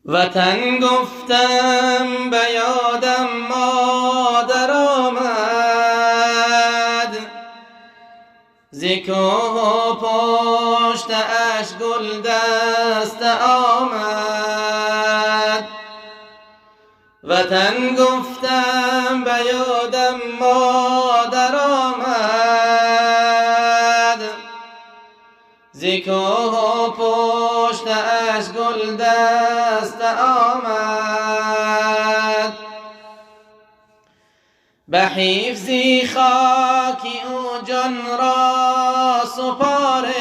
وطن گفتم به یادم مادر آمد، ز کوه و پشت اش گل دست آمد. وطن گفتم به یادم مادر آمد، ز کوه و پشت اش گل دست آمد. به حفظ خاکی او جان را سپاریم،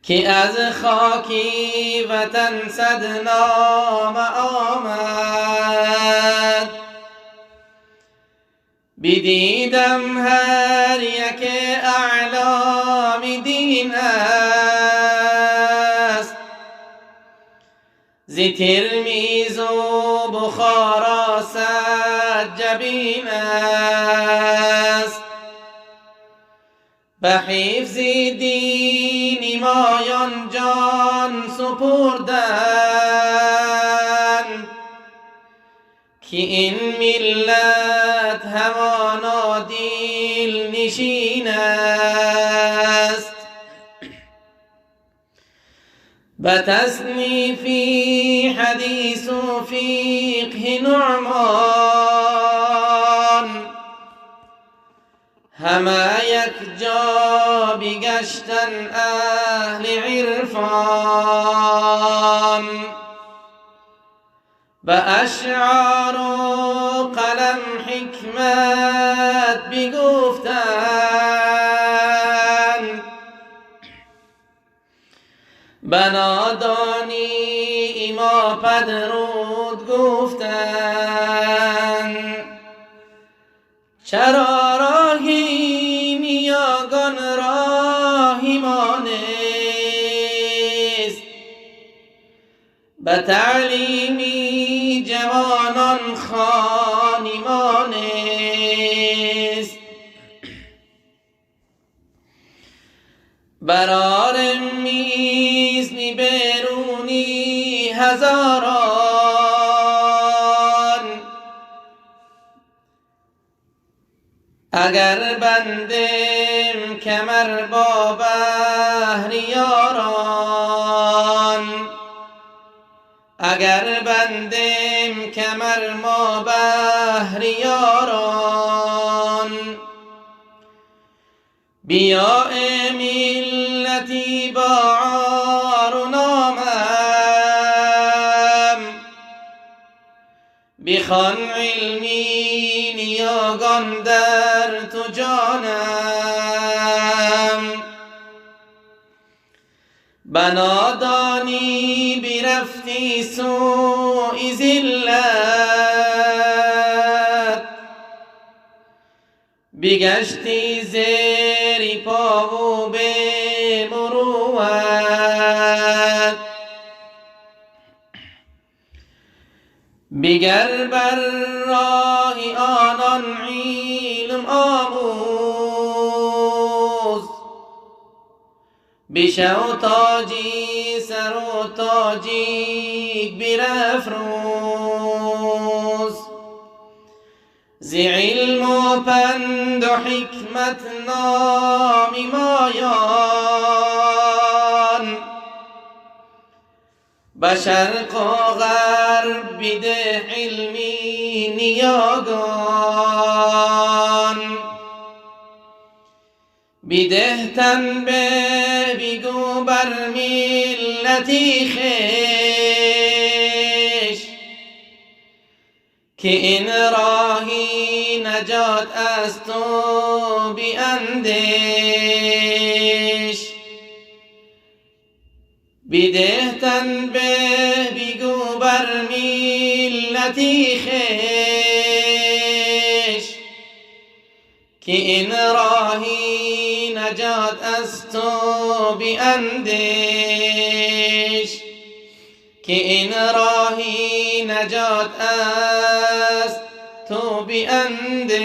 که از خاکی وطن صد نامه آمد. بدیدم هر یک اعلام دین است، ز ترمیز و بخارا صد جبین است. به حفظ دین مایان جان سپردند، که این ملت همانا دل نشین است. به تصنیف حدیث و فقه نعمان، همه یک جا بگشتن اهل عرفان. به اشعار و قلم حکمت بگفتند، به نادانی ما پدرود گفتند. چرا راهی نیاگان راهی مانست، به تعلیمی جوانان خوانی مانست. برار میزنی بیرونی هزاران، اگر بندم کمر با بهریاران. اگر بندم کمر ما بهریاران. بیا ای ملتی با عار و نامم، بخوان علمی نیاگان در تو جانم. به نادانی برفتی سوی ذلت، بگشتی زیر پا و به مروت. بگر بر راه آنان علم آموز، بشو تاجی سر و تاجی برافروز. ز علم و پند و حکمت نامی مایان، به شرق و غرب بده علمی نیاگان. بده تن بگو بر ملتی خویش، که این راهی نجات از تو بیندیش. بده تن بگو بر ملتی خویش، که این راهی نجات از تو بیندیش. که این راهی نجات از تو بیندیش.